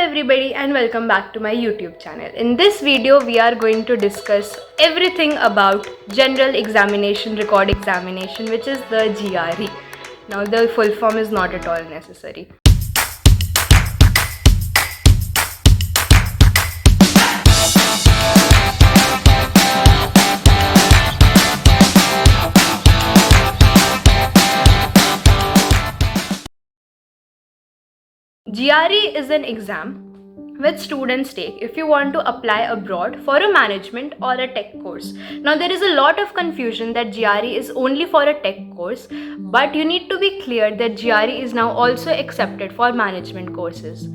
everybody and welcome back to my YouTube channel. In this video we are going to discuss everything about General Examination Record Examination, which is the GRE. Now the full form is not at all necessary. GRE is an exam which students take if you want to apply abroad for a management or a tech course. Now there is a lot of confusion that GRE is only for a tech course, but you need to be clear that GRE is now also accepted for management courses.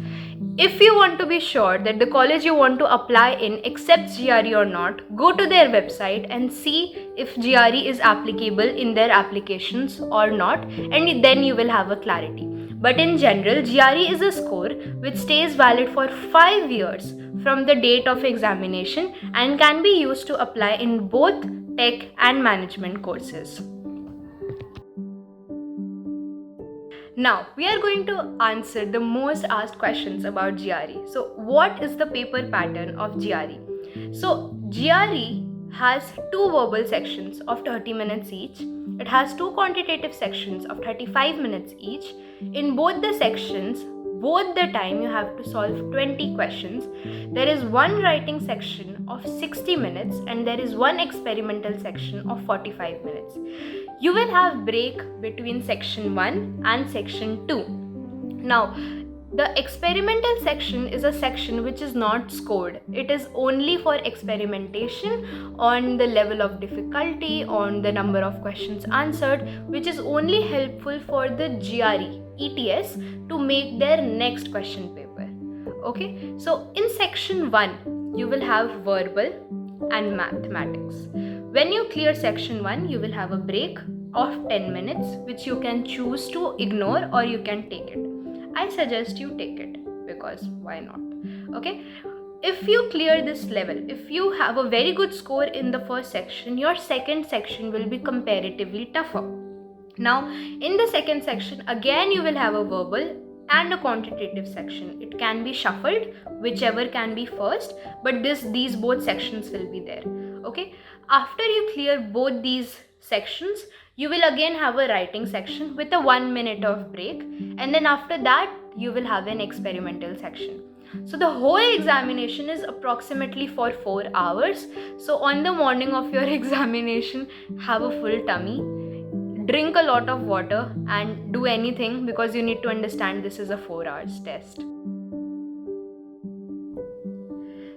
If you want to be sure that the college you want to apply in accepts GRE or not, go to their website and see if GRE is applicable in their applications or not, and then you will have a clarity. But in general, GRE is a score which stays valid for 5 years from the date of examination and can be used to apply in both tech and management courses. Now, we are going to answer the most asked questions about GRE. So, what is the paper pattern of GRE? So, GRE has 2 verbal sections of 30 minutes each. It has 2 quantitative sections of 35 minutes each. In both the sections, both the time you have to solve 20 questions. There is 1 writing section of 60 minutes and there is 1 experimental section of 45 minutes. You will have break between section 1 and section 2. Now, the experimental section is a section which is not scored. It is only for experimentation on the level of difficulty, on the number of questions answered, which is only helpful for the GRE, ETS, to make their next question paper. Okay, so in section 1, you will have verbal and mathematics. When you clear section 1, you will have a break of 10 minutes, which you can choose to ignore or you can take it. I suggest you take it because why not? Okay. If you clear this level, if you have a very good score in the first section, your second section will be comparatively tougher. Now, in the second section, again you will have a verbal and a quantitative section. It can be shuffled, whichever can be first, but these both sections will be there. Okay. After you clear both these sections, you will again have a writing section with a 1 minute of break, and then after that you will have an experimental section. So the whole examination is approximately for 4 hours. So on the morning of your examination, have a full tummy, drink a lot of water and do anything, because you need to understand this is a 4 hours test.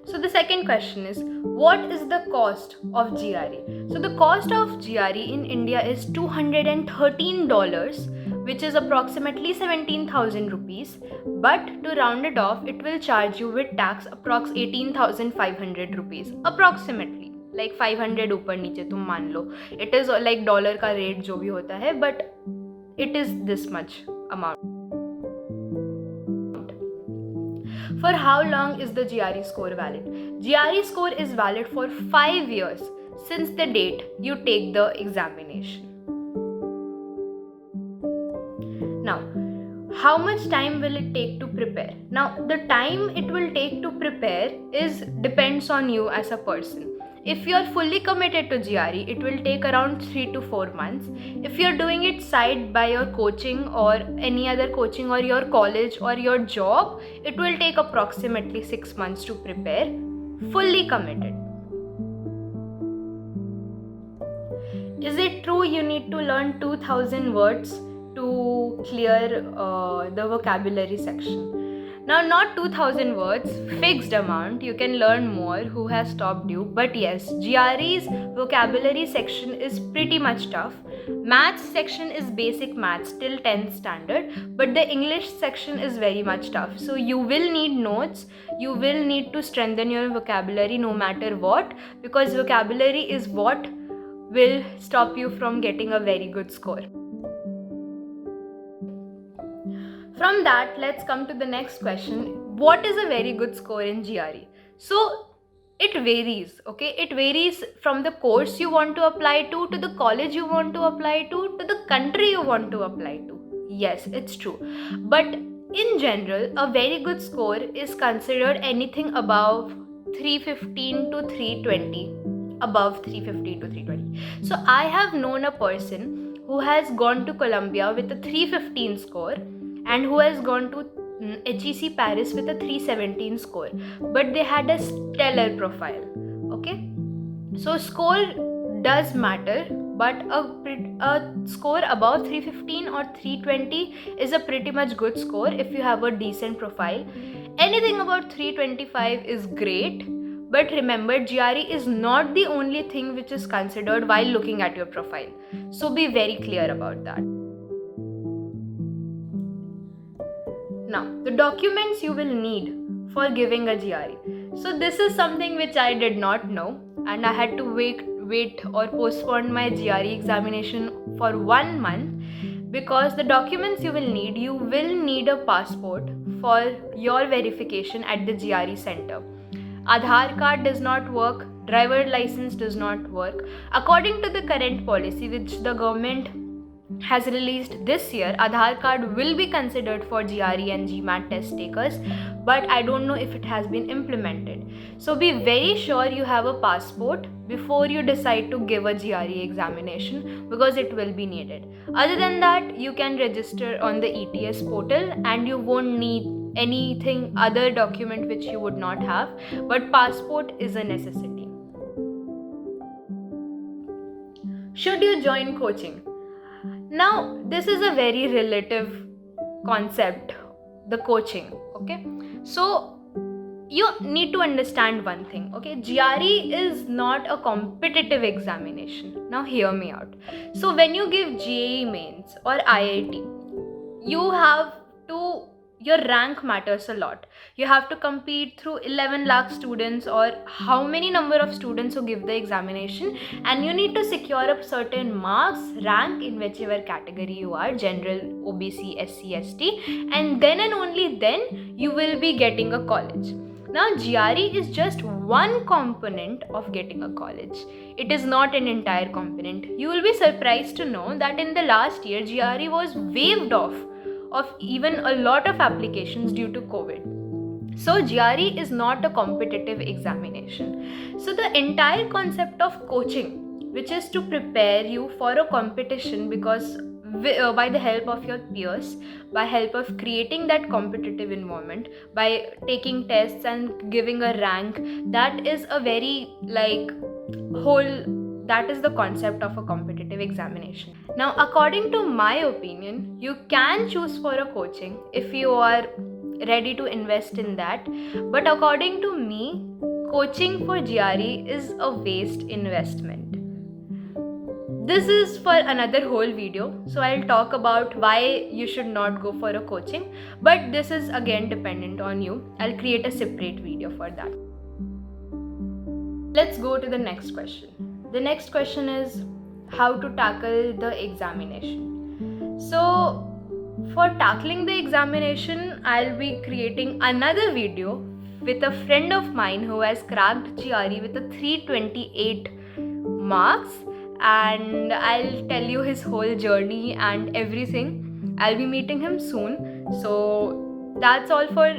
So the second question is, what is the cost of GRE? So the cost of GRE in India is $213, which is approximately 17,000 rupees. But to round it off, it will charge you with tax approx 18,500 rupees. Approximately. Like 500 ऊपर नीचे तुम मान लो. It is like dollar का rate जो भी होता है, but it is this much amount. For how long is the GRE score valid? GRE score is valid for 5 years since the date you take the examination. Now, how much time will it take to prepare? Now, the time it will take to prepare depends on you as a person. If you are fully committed to GRE, it will take around 3 to 4 months. If you are doing it side by your coaching or any other coaching or your college or your job, it will take approximately 6 months to prepare. Fully committed. Is it true you need to learn 2000 words to clear the vocabulary section? Now, not 2000 words, fixed amount, you can learn more, who has stopped you. But yes, GRE's vocabulary section is pretty much tough. Maths section is basic maths till 10th standard, but the English section is very much tough. So you will need notes, you will need to strengthen your vocabulary no matter what, because vocabulary is what will stop you from getting a very good score. From that, let's come to the next question. What is a very good score in GRE? So, it varies, okay? It varies from the course you want to apply to the college you want to apply to the country you want to apply to. Yes, it's true. But in general, a very good score is considered anything above 315 to 320. Above 315 to 320. So I have known a person who has gone to Columbia with a 315 score and who has gone to HEC Paris with a 317 score, but they had a stellar profile. Okay, so score does matter, but a score above 315 or 320 is a pretty much good score if you have a decent profile. Anything about 325 is great, but remember, GRE is not the only thing which is considered while looking at your profile. So be very clear about that. Now, the documents you will need for giving a GRE. So this is something which I did not know, and I had to wait or postpone my GRE examination for 1 month, because the documents you will need a passport for your verification at the GRE center. Aadhaar card does not work, driver license does not work. According to the current policy which the government has released this year, Aadhaar card will be considered for GRE and GMAT test takers, but I don't know if it has been implemented. So be very sure you have a passport before you decide to give a GRE examination, because it will be needed. Other than that, you can register on the ETS portal and you won't need anything other document which you would not have, but passport is a necessity. Should you join coaching? Now, this is a very relative concept, the coaching, okay? So, you need to understand one thing, okay? GRE is not a competitive examination. Now, hear me out. So, when you give JEE mains or IIT, you have to, your rank matters a lot. You have to compete through 11 lakh students or how many number of students who give the examination, and you need to secure a certain marks, rank in whichever category you are, general, OBC, SC, ST, and then and only then you will be getting a college. Now, GRE is just one component of getting a college. It is not an entire component. You will be surprised to know that in the last year, GRE was waived off of even a lot of applications due to COVID. So GRE is not a competitive examination. So the entire concept of coaching, which is to prepare you for a competition, because by the help of your peers, by help of creating that competitive environment, by taking tests and giving a rank, that is a very that is the concept of a competitive examination. Now, according to my opinion, you can choose for a coaching if you are ready to invest in that. But according to me, coaching for GRE is a waste investment. This is for another whole video, so I'll talk about why you should not go for a coaching, but this is again dependent on you. I'll create a separate video for that. Let's go to the next question. The next question is how to tackle the examination. So for tackling the examination, I'll be creating another video with a friend of mine who has cracked GRE with a 328 marks, and I'll tell you his whole journey and everything. I'll be meeting him soon. So that's all for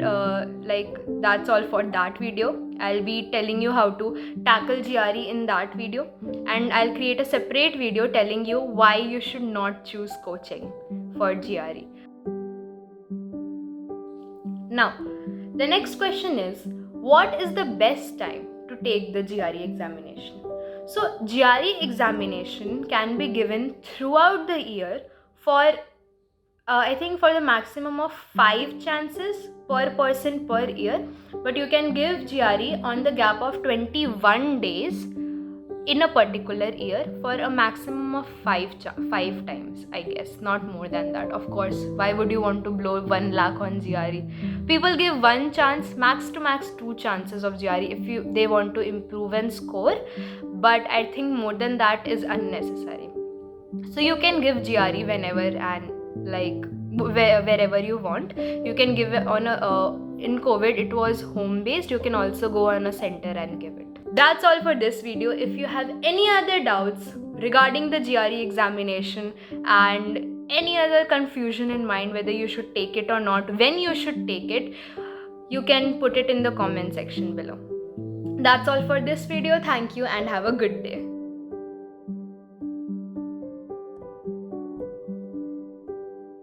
that video. I'll be telling you how to tackle GRE in that video, and I'll create a separate video telling you why you should not choose coaching for GRE. Now, the next question is, what is the best time to take the GRE examination? So, GRE examination can be given throughout the year for I think for the maximum of 5 chances per person per year, but you can give GRE on the gap of 21 days in a particular year for a maximum of 5 times, I guess, not more than that. Of course, why would you want to blow 1 lakh on GRE? People give 1 chance, max to max 2 chances of GRE if they want to improve and score, but I think more than that is unnecessary. So you can give GRE whenever and wherever you want. You can give it on in COVID it was home based. You can also go on a center and give it. That's all for this video. If you have any other doubts regarding the GRE examination and any other confusion in mind whether you should take it or not, when you should take it, you can put it in the comment section below. That's all for this video. Thank you and have a good day.